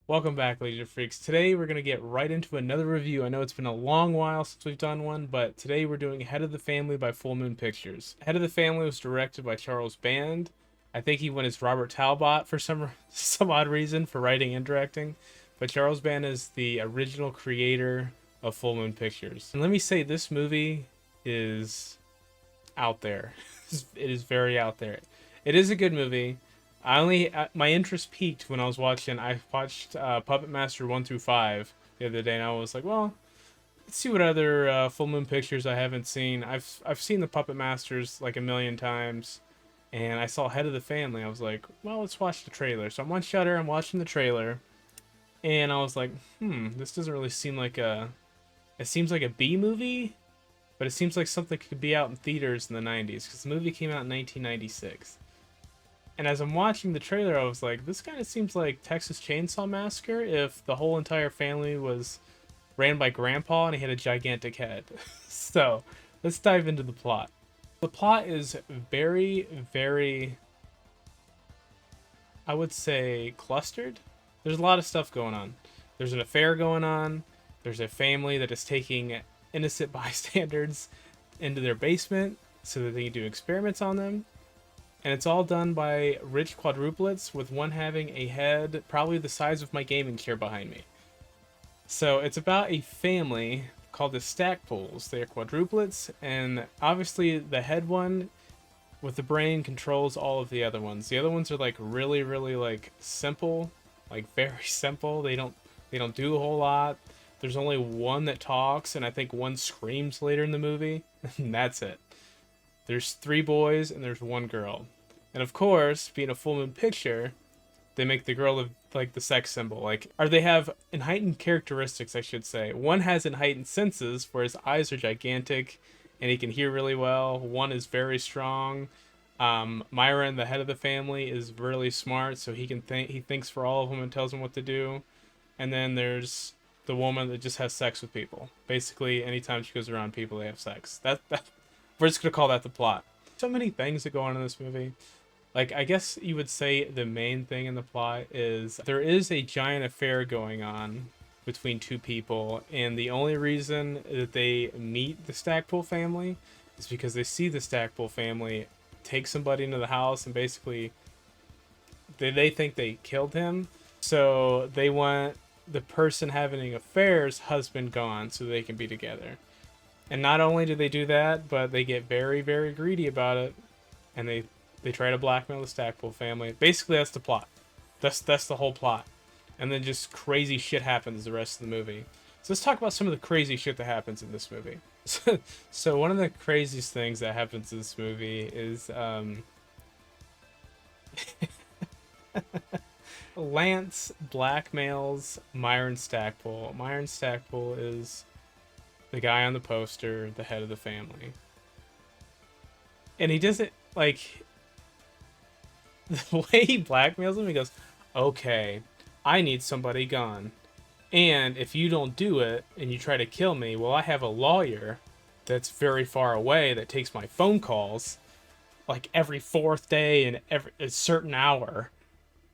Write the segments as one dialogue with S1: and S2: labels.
S1: Welcome back, Legion of Freaks. Today we're going to get right into another review. I know it's been a long while since we've done one, but today we're doing Head of the Family by Full Moon Pictures. Head of the Family was directed by Charles Band. I think he won his Robert Talbot for some odd reason for writing and directing, but Charles Band is the original creator of Full Moon Pictures. And let me say, this movie is out there. It is very out there. It is a good movie. My interest peaked when I watched Puppet Master 1 through 5 the other day, and I was like, well, let's see what other Full Moon Pictures I haven't seen. I've seen the Puppet Masters like a million times, and I saw Head of the Family. I was like, well, let's watch the trailer. So I'm on Shudder, I'm watching the trailer, and I was like, this doesn't really seem like it seems like a B movie, but it seems like something could be out in theaters in the 90s, because the movie came out in 1996. And as I'm watching the trailer, I was like, this kind of seems like Texas Chainsaw Massacre if the whole entire family was ran by Grandpa and he had a gigantic head. So, let's dive into the plot. The plot is very, very, I would say, clustered. There's a lot of stuff going on. There's an affair going on. There's a family that is taking innocent bystanders into their basement so that they can do experiments on them. And it's all done by rich quadruplets, with one having a head probably the size of my gaming chair behind me. So it's about a family called the Stackpoles. They are quadruplets, and obviously the head one with the brain controls all of the other ones. The other ones are like really, really like simple, like very simple. They don't do a whole lot. There's only one that talks, and I think one screams later in the movie, and that's it. There's 3 boys and there's 1 girl. And of course, being a Full Moon picture, they make the girl like the sex symbol. Or they have heightened characteristics, I should say. One has heightened senses, where his eyes are gigantic and he can hear really well. One is very strong. Myron, the head of the family, is really smart, so he thinks for all of them and tells them what to do. And then there's the woman that just has sex with people. Basically, anytime she goes around people, they have sex. We're just going to call that the plot. So many things that go on in this movie. Like, I guess you would say the main thing in the plot is there is a giant affair going on between 2 people, and the only reason that they meet the Stackpole family is because they see the Stackpole family take somebody into the house, and basically they think they killed him. So they want the person having an affair's husband gone so they can be together. And not only do they do that, but they get very, very greedy about it, and they try to blackmail the Stackpole family. Basically, that's the plot. That's the whole plot. And then just crazy shit happens the rest of the movie. So let's talk about some of the crazy shit that happens in this movie. So one of the craziest things that happens in this movie is Lance blackmails Myron Stackpole. Myron Stackpole is the guy on the poster, the head of the family. And he doesn't, like, the way he blackmails him, he goes, okay, I need somebody gone. And if you don't do it, and you try to kill me, well, I have a lawyer that's very far away that takes my phone calls, like, every 4th day and every a certain hour.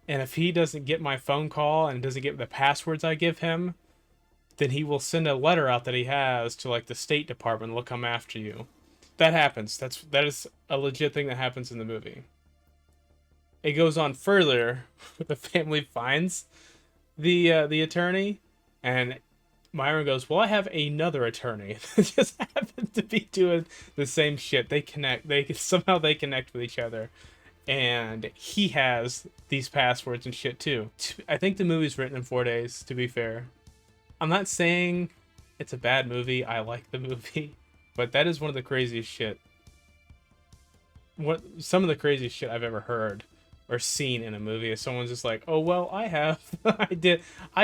S1: And if he doesn't get my phone call and doesn't get the passwords I give him, then he will send a letter out that he has to, like, the State Department, and they'll come after you. That happens. That is a legit thing that happens in the movie. It goes on further. The family finds the attorney, and Myron goes, well, I have another attorney that just happens to be doing the same shit. They connect. Somehow they connect with each other. And he has these passwords and shit too. I think the movie's written in 4 days, to be fair. I'm not saying it's a bad movie. I like the movie, but that is one of the craziest shit. Some of the craziest shit I've ever heard or seen in a movie is someone's just like, "Oh well, I have, I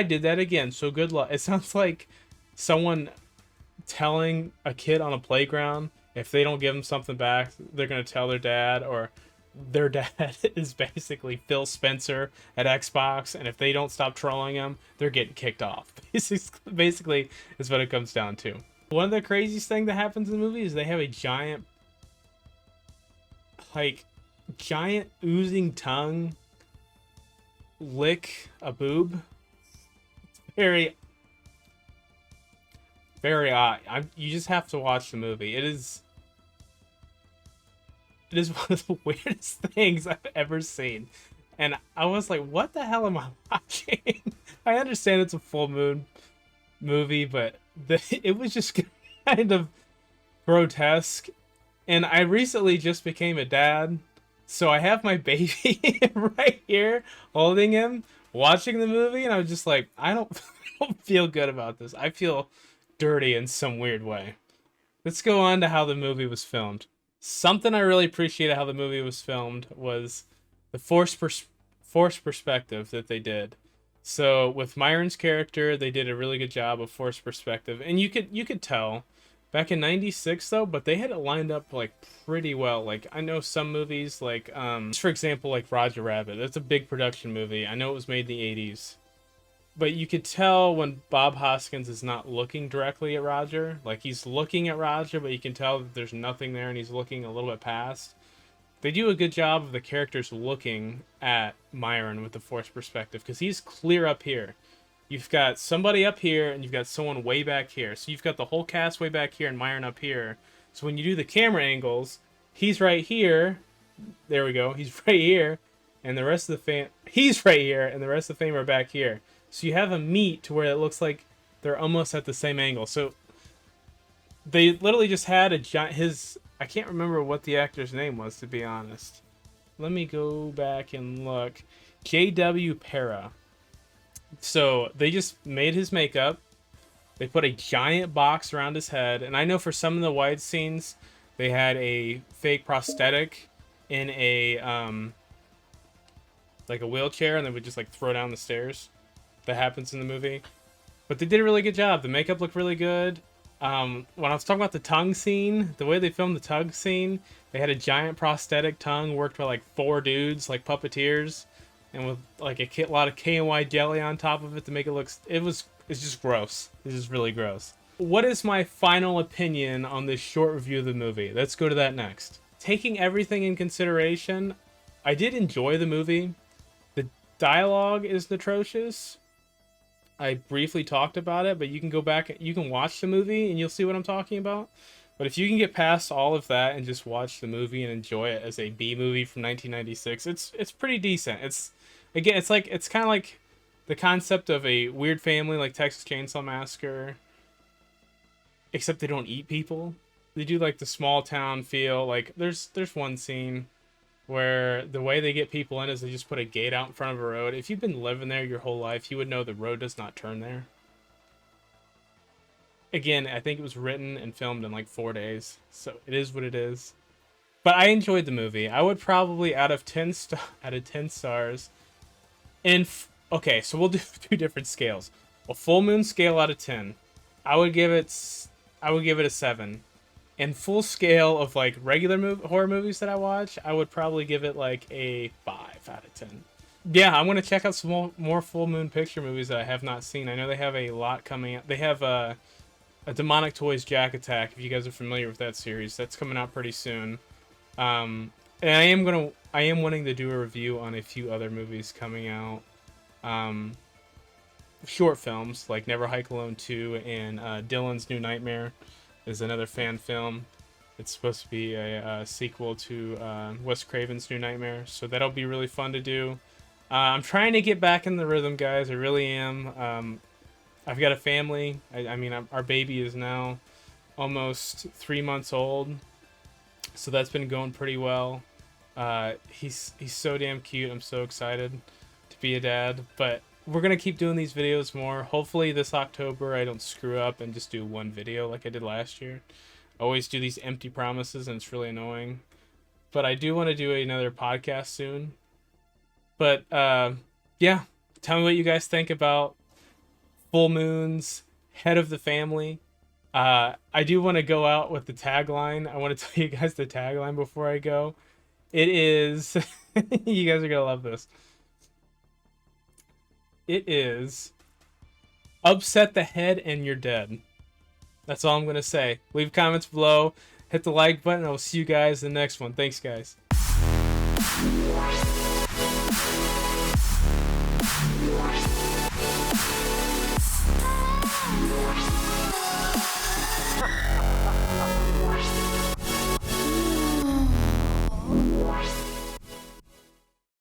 S1: did that again. So good luck." It sounds like someone telling a kid on a playground if they don't give them something back, they're gonna tell their dad, or their dad is basically Phil Spencer at Xbox, and if they don't stop trolling him, they're getting kicked off. Basically, is what it comes down to. One of the craziest thing that happens in the movie is they have a giant oozing tongue lick a boob. It's very, very odd. You just have to watch the movie. It is one of the weirdest things I've ever seen. And I was like, what the hell am I watching? I understand it's a full moon movie, but it was just kind of grotesque. And I recently just became a dad, so I have my baby right here holding him, watching the movie, and I was just like, I don't feel good about this. I feel dirty in some weird way. Let's go on to how the movie was filmed. Something I really appreciated how the movie was filmed was the forced perspective that they did. So with Myron's character, they did a really good job of forced perspective, and you could tell back in '96 though, but they had it lined up like pretty well. Like I know some movies, like for example, like Roger Rabbit. That's a big production movie. I know it was made in the '80s, but you could tell when Bob Hoskins is not looking directly at Roger. Like he's looking at Roger, but you can tell that there's nothing there, and he's looking a little bit past. They do a good job of the characters looking at Myron with the forced perspective, because he's clear up here. You've got somebody up here, and you've got someone way back here. So you've got the whole cast way back here, and Myron up here. So when you do the camera angles, he's right here. There we go. He's right here, and the rest of the fam. He's right here, and the rest of the fam are back here. So you have a meet to where it looks like they're almost at the same angle. So they literally just had I can't remember what the actor's name was, to be honest. Let me go back and look. J.W. Para. So they just made his makeup. They put a giant box around his head. And I know for some of the wide scenes, they had a fake prosthetic in a like a wheelchair, and they would just like throw down the stairs. That happens in the movie. But they did a really good job. The makeup looked really good. When I was talking about the tongue scene, the way they filmed the tongue scene, they had a giant prosthetic tongue worked by like 4 dudes, like puppeteers, and with like a lot of KY jelly on top of it to make it look. It's just gross. It's just really gross. What is my final opinion on this short review of the movie? Let's go to that next. Taking everything in consideration, I did enjoy the movie. The dialogue is atrocious. I briefly talked about it, but you can go back, you can watch the movie and you'll see what I'm talking about. But if you can get past all of that and just watch the movie and enjoy it as a B movie from 1996, it's pretty decent. It's kind of like the concept of a weird family like Texas Chainsaw Massacre, except they don't eat people. They do like the small town feel. Like there's one scene where the way they get people in is they just put a gate out in front of a road. If you've been living there your whole life, you would know the road does not turn there. Again, I think it was written and filmed in like 4 days, so it is what it is. But I enjoyed the movie. I would probably out of 10 stars. Okay, so we'll do 2 different scales. A full moon scale out of 10. I would give it a 7. And full scale of like regular horror movies that I watch, I would probably give it like a 5 out of 10. Yeah, I'm gonna check out some more full moon picture movies that I have not seen. I know they have a lot coming out. They have a Demonic Toys Jack Attack. If you guys are familiar with that series, that's coming out pretty soon. And I am wanting to do a review on a few other movies coming out. Short films like Never Hike Alone 2 and Dylan's New Nightmare is another fan film. It's supposed to be a sequel to Wes Craven's New Nightmare, so that'll be really fun to do. I'm trying to get back in the rhythm, guys. I really am. I've got a family. I mean, our baby is now almost 3 months old, so that's been going pretty well. He's so damn cute. I'm so excited to be a dad, but we're gonna keep doing these videos more. Hopefully this October I don't screw up and just do one video like I did last year. I always do these empty promises and it's really annoying. But I do want to do another podcast soon. But yeah, tell me what you guys think about full moons, head of the family. I do want to go out with the tagline. I want to tell you guys the tagline before I go. It is you guys are gonna love this. It is upset the head and you're dead. That's all I'm going to say. Leave comments below. Hit the like button. I'll see you guys in the next one. Thanks, guys.